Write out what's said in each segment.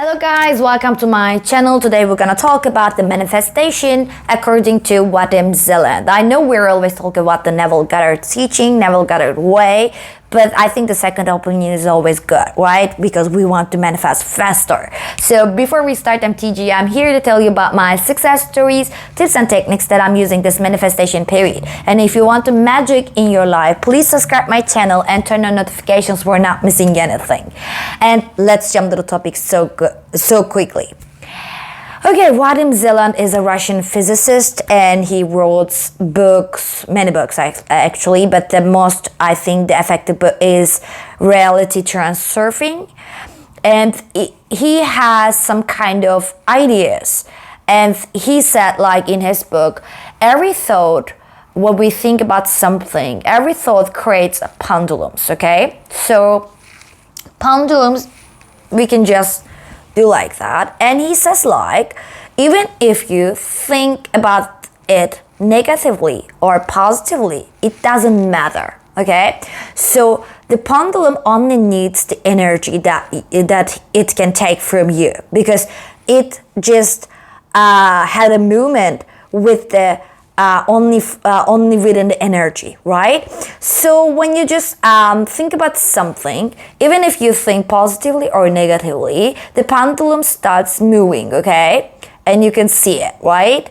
Hello guys, welcome to my channel. Today we're gonna talk about the manifestation according to Vadim Zeland. I know we're always talking about the Neville Goddard teaching, Neville Goddard way, but I think the second opinion is always good, right? Because we want to manifest faster. So before we start MTG, I'm here to tell you about my success stories, tips and techniques that I'm using this manifestation period. And if you want to magic in your life, please subscribe my channel and turn on notifications for not missing anything. And let's jump to the topic so quickly. Okay, Vadim Zeland is a Russian physicist and he wrote books, many books actually, but the most, I think, the effective book is Reality Transurfing. And he has some kind of ideas. And he said, like in his book, every thought, when we think about something, every thought creates pendulums, okay? So pendulums, we can just do like that. And he says, like, even if you think about it negatively or positively, it doesn't matter, okay? So the pendulum only needs the energy that it can take from you, because it just had a movement with the only within the energy, right? So when you just think about something, even if you think positively or negatively, the pendulum starts moving, okay? And you can see it, right?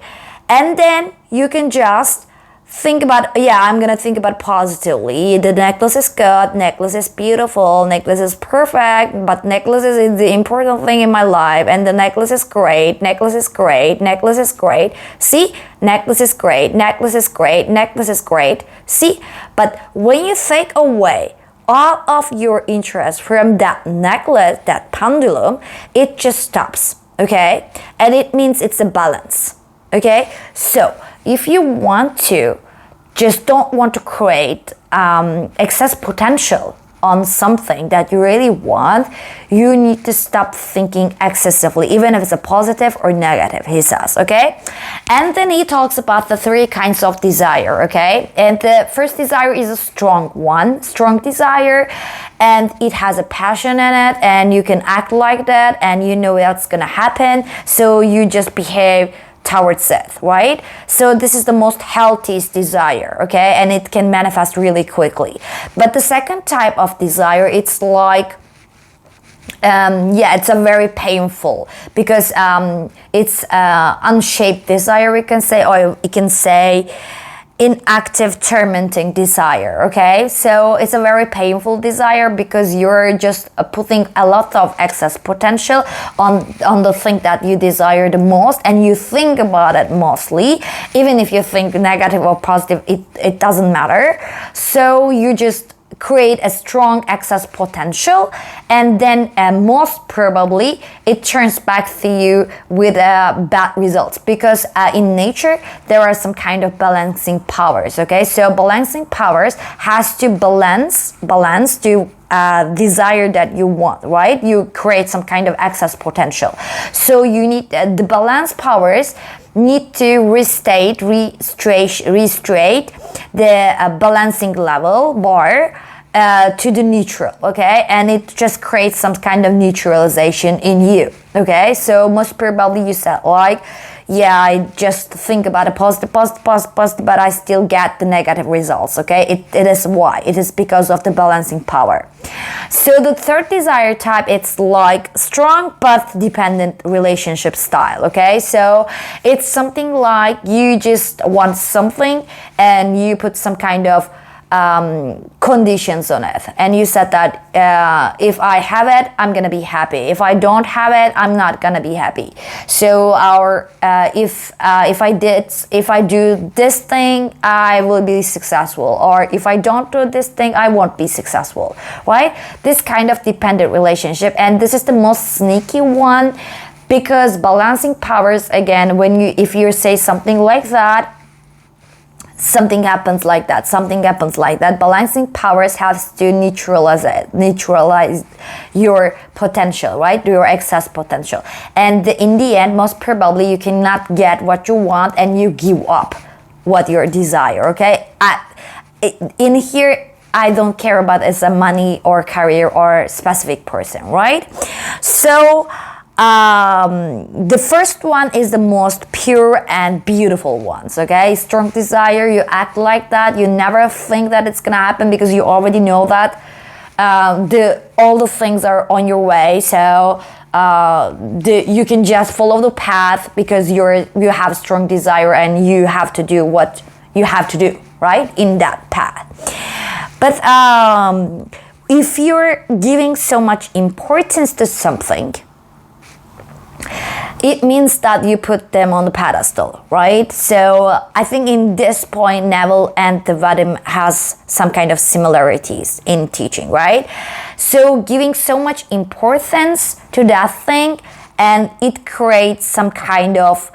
And then you can just think about, yeah, I'm gonna think about positively. The necklace is good, necklace is beautiful, necklace is perfect, but necklace is the important thing in my life, and the necklace is great, necklace is great, necklace is great. See, necklace is great, necklace is great, necklace is great. See, but when you take away all of your interest from that necklace, that pendulum, it just stops, okay? And it means it's a balance, okay? So if you want to, just don't want to create excess potential on something that you really want, you need to stop thinking excessively, even if it's a positive or negative, he says, okay? And then he talks about the three kinds of desire, okay? And the first desire is a strong one, strong desire, and it has a passion in it, and you can act like that, and you know that's gonna happen, so you just behave towards it, right? So this is the most healthiest desire, okay? And it can manifest really quickly. But the second type of desire, it's like, it's a very painful, because it's unshaped desire, we can say, or you can say inactive tormenting desire, okay? So it's a very painful desire because you're just putting a lot of excess potential on the thing that you desire the most, and you think about it mostly. Even if you think negative or positive, it doesn't matter. So you just create a strong excess potential, and then most probably it turns back to you with bad results, because in nature there are some kind of balancing powers, okay? So balancing powers has to balance to desire that you want, right? You create some kind of excess potential. So you need the balance powers need to restrate the balancing level bar to the neutral, okay? And it just creates some kind of neutralization in you, okay? So most probably you said, like, yeah, I just think about a positive, but I still get the negative results, okay? It is why? It is because of the balancing power. So the third desire type, it's like strong but dependent relationship style, okay? So it's something like you just want something and you put some kind of conditions on it, and you said that if I have it, I'm gonna be happy. If I don't have it, I'm not gonna be happy. So if I do this thing, I will be successful, or if I don't do this thing, I won't be successful, right? This kind of dependent relationship, and this is the most sneaky one, because balancing powers, again, if you say something like that, something happens like that, something happens like that. Balancing powers has to neutralize your potential, right? Your excess potential. And in the end, most probably you cannot get what you want and you give up what your desire, okay? In here, I don't care about as a money or career or specific person, right? So the first one is the most pure and beautiful ones, okay? Strong desire, you act like that, you never think that it's gonna happen because you already know that all the things are on your way, so you can just follow the path because you have strong desire and you have to do what you have to do, right, in that path. But if you're giving so much importance to something, it means that you put them on the pedestal, right? So I think in this point, Neville and the Vadim has some kind of similarities in teaching, right? So giving so much importance to that thing, and it creates some kind of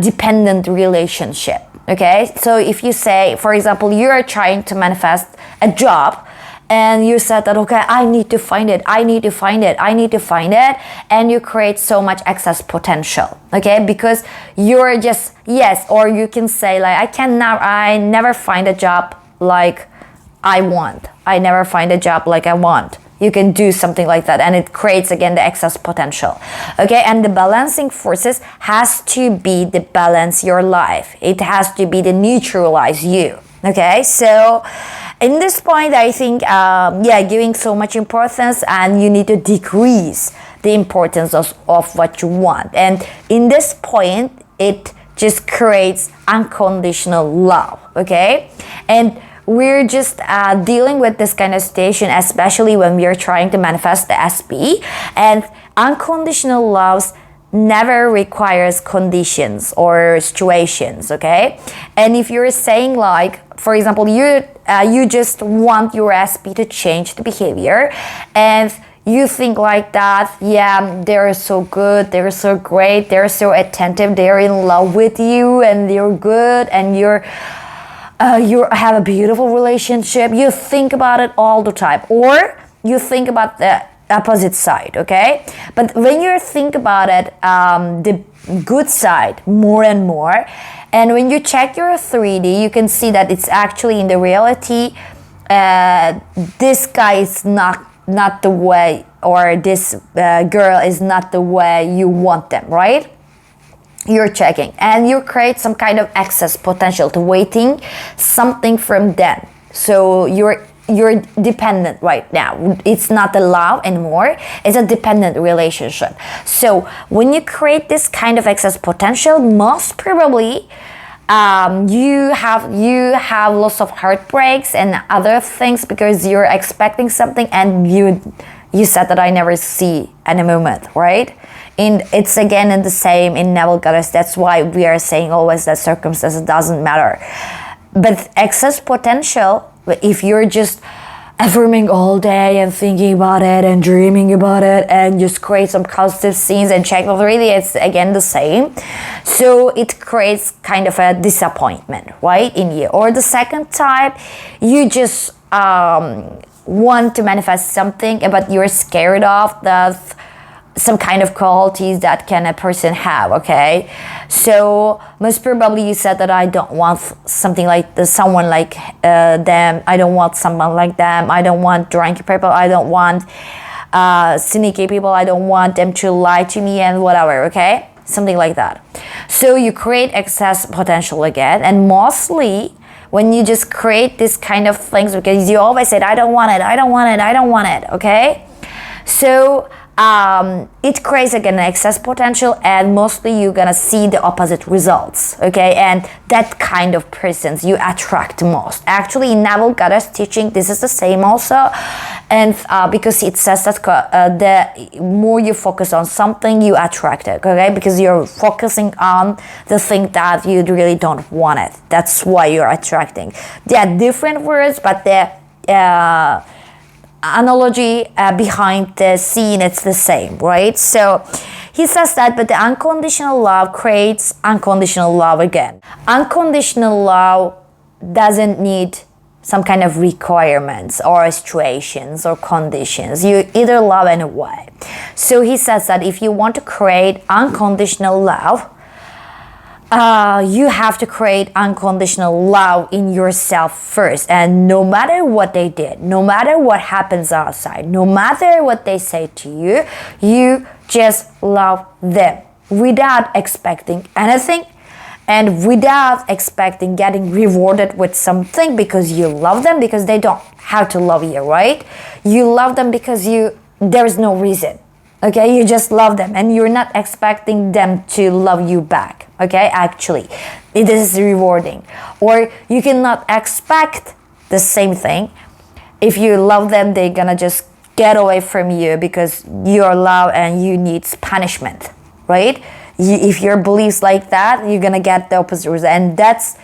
dependent relationship, okay? So if you say, for example, you are trying to manifest a job, and you said that, okay, I need to find it, and you create so much excess potential, okay? Because you're just, yes, or you can say like, I never find a job like I want. I never find a job like I want. You can do something like that, and it creates again the excess potential, okay? And the balancing forces has to be the balance your life. It has to be the neutralize you, okay? So in this point, I think, giving so much importance, and you need to decrease the importance of what you want. And in this point, it just creates unconditional love, okay? And we're just dealing with this kind of situation, especially when we're trying to manifest the SP. And unconditional love never requires conditions or situations, okay? And if you're saying like, for example, you just want your SP to change the behavior, and you think like that, yeah, they're so good, they're so great, they're so attentive, they're in love with you, and they're good, and you have a beautiful relationship. You think about it all the time, or you think about the opposite side, okay? But when you think about it, the good side more and more, and when you check your 3D, you can see that it's actually in the reality, this guy is not the way, or this girl is not the way you want them, right? You're checking, and you create some kind of excess potential to waiting something from them. So you're dependent right now. It's not a love anymore. It's a dependent relationship. So when you create this kind of excess potential, most probably you have lots of heartbreaks and other things because you're expecting something, and you said that I never see any moment, right? And it's again in the same in Neville Goddard. That's why we are saying always that circumstances doesn't matter. But excess potential, if you're just affirming all day and thinking about it and dreaming about it and just create some positive scenes and check out, really it's again the same. So it creates kind of a disappointment, right, in you. Or the second type, you just want to manifest something, but you're scared of some kind of qualities that can a person have, okay? So most probably you said that I don't want something like someone like them. I don't want someone like them. I don't want drunk people. I don't want sneaky people. I don't want them to lie to me and whatever, okay? Something like that. So you create excess potential again, and mostly when you just create this kind of things, because you always said I don't want it, okay? So it creates again excess potential, and mostly you're gonna see the opposite results, okay? And that kind of persons you attract most. Actually, in Neville Goddard's teaching, this is the same also, and because it says that the more you focus on something, you attract it, okay? Because you're focusing on the thing that you really don't want it. That's why you're attracting. They are different words, but the analogy behind the scene, it's the same, right? So he says that, but the unconditional love creates unconditional love again. Unconditional love doesn't need some kind of requirements or situations or conditions. You either love anyway. So he says that if you want to create unconditional love, you have to create unconditional love in yourself first. And no matter what they did, no matter what happens outside, no matter what they say to you, you Just love them without expecting anything and without expecting getting rewarded with something, because you love them, because they don't have to love you, right? You love them because there's no reason. Okay, you just love them and you're not expecting them to love you back. Okay, actually, this is rewarding. Or you cannot expect the same thing. If you love them, they're gonna just get away from you because you're love and you need punishment, right? If your beliefs like that, you're gonna get the opposite result, and that's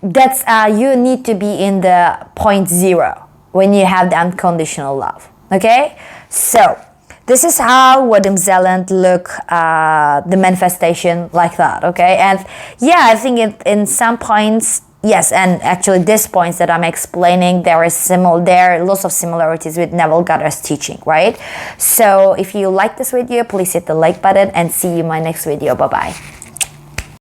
you need to be in the point zero when you have the unconditional love. Okay, so this is how Vadim Zeland look the manifestation like that. Okay, and yeah, I think in some points, yes, and actually these points that I'm explaining, there are lots of similarities with Neville Goddard's teaching, right? So if you like this video, please hit the like button and see you in my next video. Bye bye.